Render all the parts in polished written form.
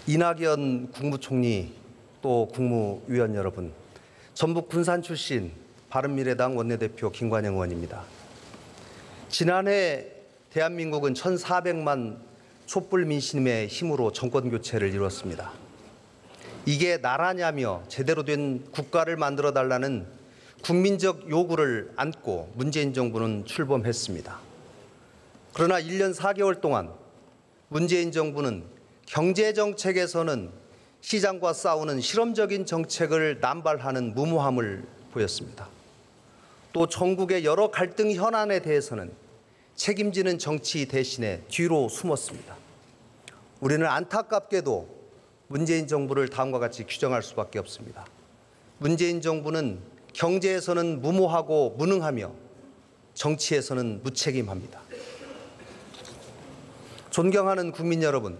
이낙연 국무총리 또 국무위원 여러분, 전북 군산 출신 바른미래당 원내대표 김관영 의원입니다. 지난해 대한민국은 1,400만 촛불 민심의 힘으로 정권 교체를 이뤘습니다. 이게 나라냐며 제대로 된 국가를 만들어 달라는 국민적 요구를 안고 문재인 정부는 출범했습니다. 그러나 1년 4개월 동안 문재인 정부는 경제정책에서는 시장과 싸우는 실험적인 정책을 남발하는 무모함을 보였습니다. 또 전국의 여러 갈등 현안에 대해서는 책임지는 정치 대신에 뒤로 숨었습니다. 우리는 안타깝게도 문재인 정부를 다음과 같이 규정할 수밖에 없습니다. 문재인 정부는 경제에서는 무모하고 무능하며 정치에서는 무책임합니다. 존경하는 국민 여러분,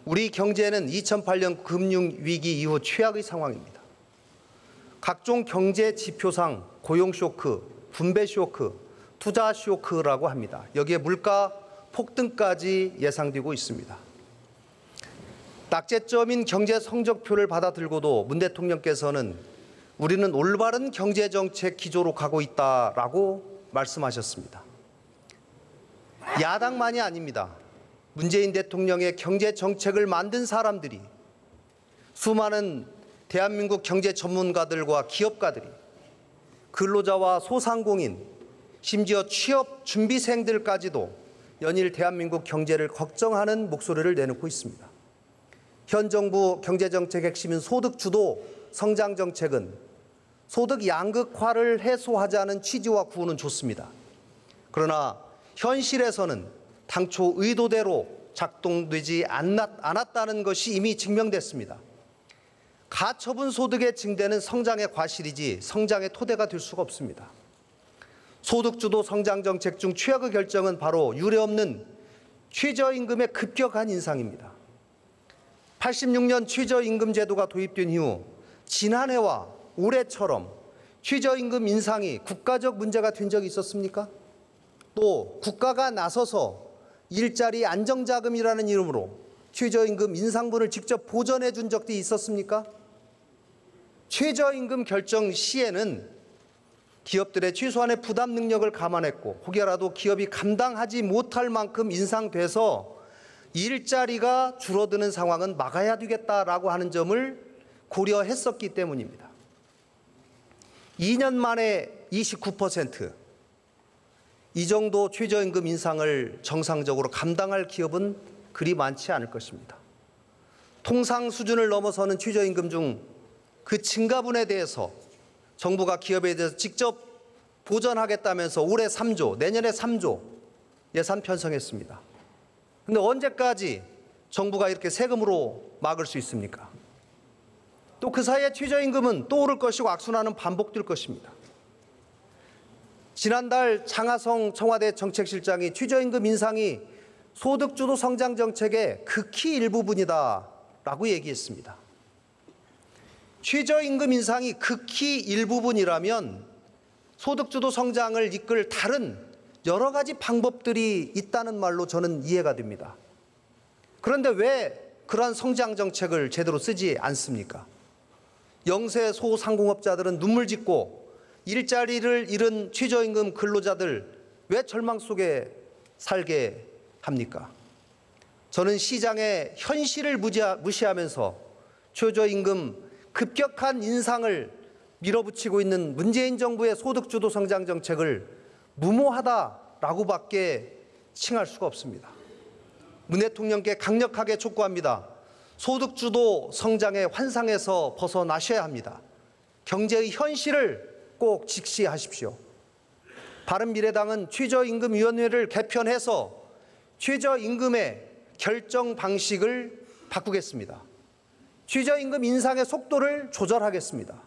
우리 경제는 2008년 금융위기 이후 최악의 상황입니다. 각종 경제 지표상 고용 쇼크, 분배 쇼크, 투자 쇼크라고 합니다. 여기에 물가 폭등까지 예상되고 있습니다. 낙제점인 경제 성적표를 받아들고도 문 대통령께서는 우리는 올바른 경제정책 기조로 가고 있다라고 말씀하셨습니다. 야당만이 아닙니다. 문재인 대통령의 경제정책을 만든 사람들이, 수많은 대한민국 경제 전문가들과 기업가들이, 근로자와 소상공인, 심지어 취업 준비생들까지도 연일 대한민국 경제를 걱정하는 목소리를 내놓고 있습니다. 현 정부 경제정책 핵심인 소득주도 성장정책은 소득 양극화를 해소하자는 취지와 구호는 좋습니다. 그러나 현실에서는 당초 의도대로 작동되지 않았다는 것이 이미 증명됐습니다. 가처분 소득의 증대는 성장의 과실이지 성장의 토대가 될 수가 없습니다. 소득주도 성장정책 중 최악의 결정은 바로 유례없는 최저임금의 급격한 인상입니다. 86년 최저임금 제도가 도입된 이후 지난해와 올해처럼 최저임금 인상이 국가적 문제가 된 적이 있었습니까? 또 국가가 나서서 일자리 안정자금이라는 이름으로 최저임금 인상분을 직접 보전해 준 적도 있었습니까? 최저임금 결정 시에는 기업들의 최소한의 부담 능력을 감안했고, 혹여라도 기업이 감당하지 못할 만큼 인상돼서 일자리가 줄어드는 상황은 막아야 되겠다라고 하는 점을 고려했었기 때문입니다. 2년 만에 29%, 이 정도 최저임금 인상을 정상적으로 감당할 기업은 그리 많지 않을 것입니다. 통상 수준을 넘어서는 최저임금 중 그 증가분에 대해서 정부가 기업에 대해서 직접 보전하겠다면서 올해 3조, 내년에 3조 예산 편성했습니다. 그런데 언제까지 정부가 이렇게 세금으로 막을 수 있습니까? 또 그 사이에 최저임금은 또 오를 것이고 악순환은 반복될 것입니다. 지난달 장하성 청와대 정책실장이 최저임금 인상이 소득주도 성장정책의 극히 일부분이다라고 얘기했습니다. 최저임금 인상이 극히 일부분이라면 소득주도 성장을 이끌 다른 여러 가지 방법들이 있다는 말로 저는 이해가 됩니다. 그런데 왜 그러한 성장정책을 제대로 쓰지 않습니까? 영세 소상공업자들은 눈물 짓고 일자리를 잃은 최저임금 근로자들 왜 절망 속에 살게 합니까? 저는 시장의 현실을 무시하면서 최저임금 급격한 인상을 밀어붙이고 있는 문재인 정부의 소득주도 성장 정책을 무모하다라고밖에 칭할 수가 없습니다. 문 대통령께 강력하게 촉구합니다. 소득주도 성장의 환상에서 벗어나셔야 합니다. 경제의 현실을 꼭 직시하십시오. 바른미래당은 최저임금위원회를 개편해서 최저임금의 결정 방식을 바꾸겠습니다. 최저임금 인상의 속도를 조절하겠습니다.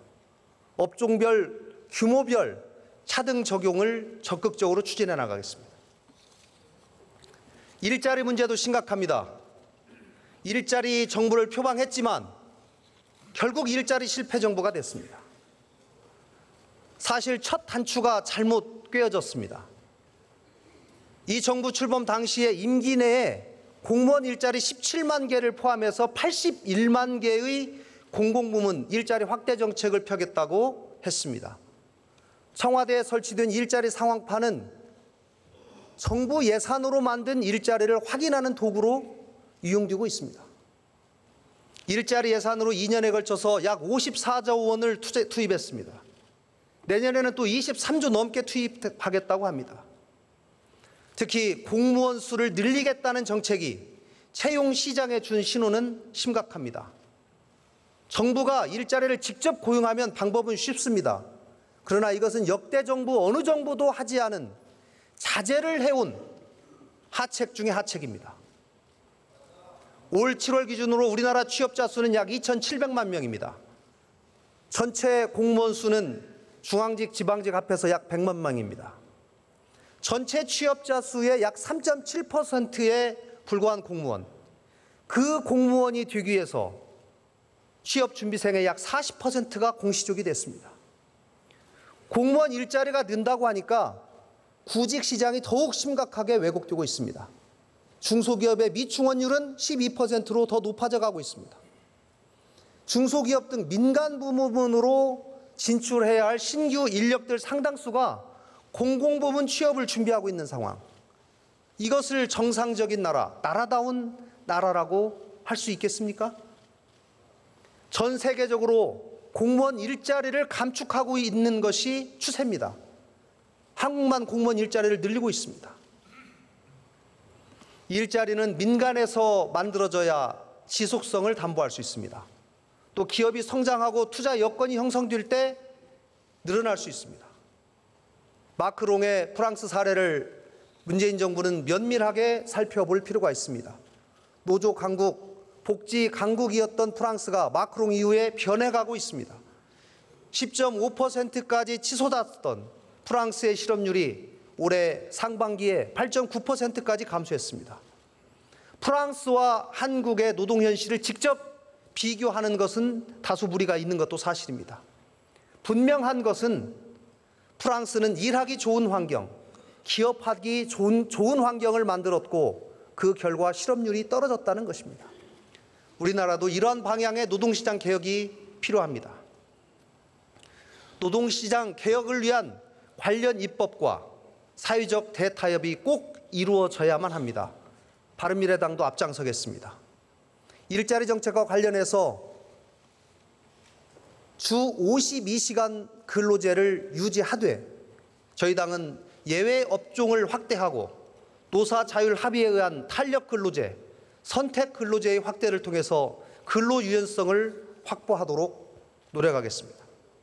업종별, 규모별 차등 적용을 적극적으로 추진해 나가겠습니다. 일자리 문제도 심각합니다. 일자리 정부를 표방했지만 결국 일자리 실패 정부가 됐습니다. 사실 첫 단추가 잘못 꿰어졌습니다. 이 정부 출범 당시에 임기 내에 공무원 일자리 17만 개를 포함해서 81만 개의 공공부문 일자리 확대 정책을 펴겠다고 했습니다. 청와대에 설치된 일자리 상황판은 정부 예산으로 만든 일자리를 확인하는 도구로 이용되고 있습니다. 일자리 예산으로 2년에 걸쳐서 약 54조 원을 투입했습니다. 내년에는 또 23조 넘게 투입하겠다고 합니다. 특히 공무원 수를 늘리겠다는 정책이 채용 시장에 준 신호는 심각합니다. 정부가 일자리를 직접 고용하면 방법은 쉽습니다. 그러나 이것은 역대 정부 어느 정부도 하지 않은 자제를 해온 하책 중의 하책입니다. 올 7월 기준으로 우리나라 취업자 수는 약 2,700만 명입니다. 전체 공무원 수는 중앙직, 지방직 합해서 약 100만 명입니다. 전체 취업자 수의 약 3.7%에 불과한 공무원, 그 공무원이 되기 위해서 취업준비생의 약 40%가 공시족이 됐습니다. 공무원 일자리가 는다고 하니까 구직 시장이 더욱 심각하게 왜곡되고 있습니다. 중소기업의 미충원율은 12%로 더 높아져 가고 있습니다. 중소기업 등 민간 부문으로 진출해야 할 신규 인력들 상당수가 공공부문 취업을 준비하고 있는 상황. 이것을 정상적인 나라, 나라다운 나라라고 할 수 있겠습니까? 전 세계적으로 공무원 일자리를 감축하고 있는 것이 추세입니다. 한국만 공무원 일자리를 늘리고 있습니다. 일자리는 민간에서 만들어져야 지속성을 담보할 수 있습니다. 또 기업이 성장하고 투자 여건이 형성될 때 늘어날 수 있습니다. 마크롱의 프랑스 사례를 문재인 정부는 면밀하게 살펴볼 필요가 있습니다. 노조 강국, 복지 강국이었던 프랑스가 마크롱 이후에 변해가고 있습니다. 10.5%까지 치솟았던 프랑스의 실업률이 올해 상반기에 8.9%까지 감소했습니다. 프랑스와 한국의 노동 현실을 직접 비교하는 것은 다소 무리가 있는 것도 사실입니다. 분명한 것은 프랑스는 일하기 좋은 환경, 기업하기 좋은 환경을 만들었고 그 결과 실업률이 떨어졌다는 것입니다. 우리나라도 이러한 방향의 노동시장 개혁이 필요합니다. 노동시장 개혁을 위한 관련 입법과 사회적 대타협이 꼭 이루어져야만 합니다. 바른미래당도 앞장서겠습니다. 일자리 정책과 관련해서 주 52시간 근로제를 유지하되 저희 당은 예외 업종을 확대하고 노사 자율 합의에 의한 탄력 근로제, 선택 근로제의 확대를 통해서 근로 유연성을 확보하도록 노력하겠습니다.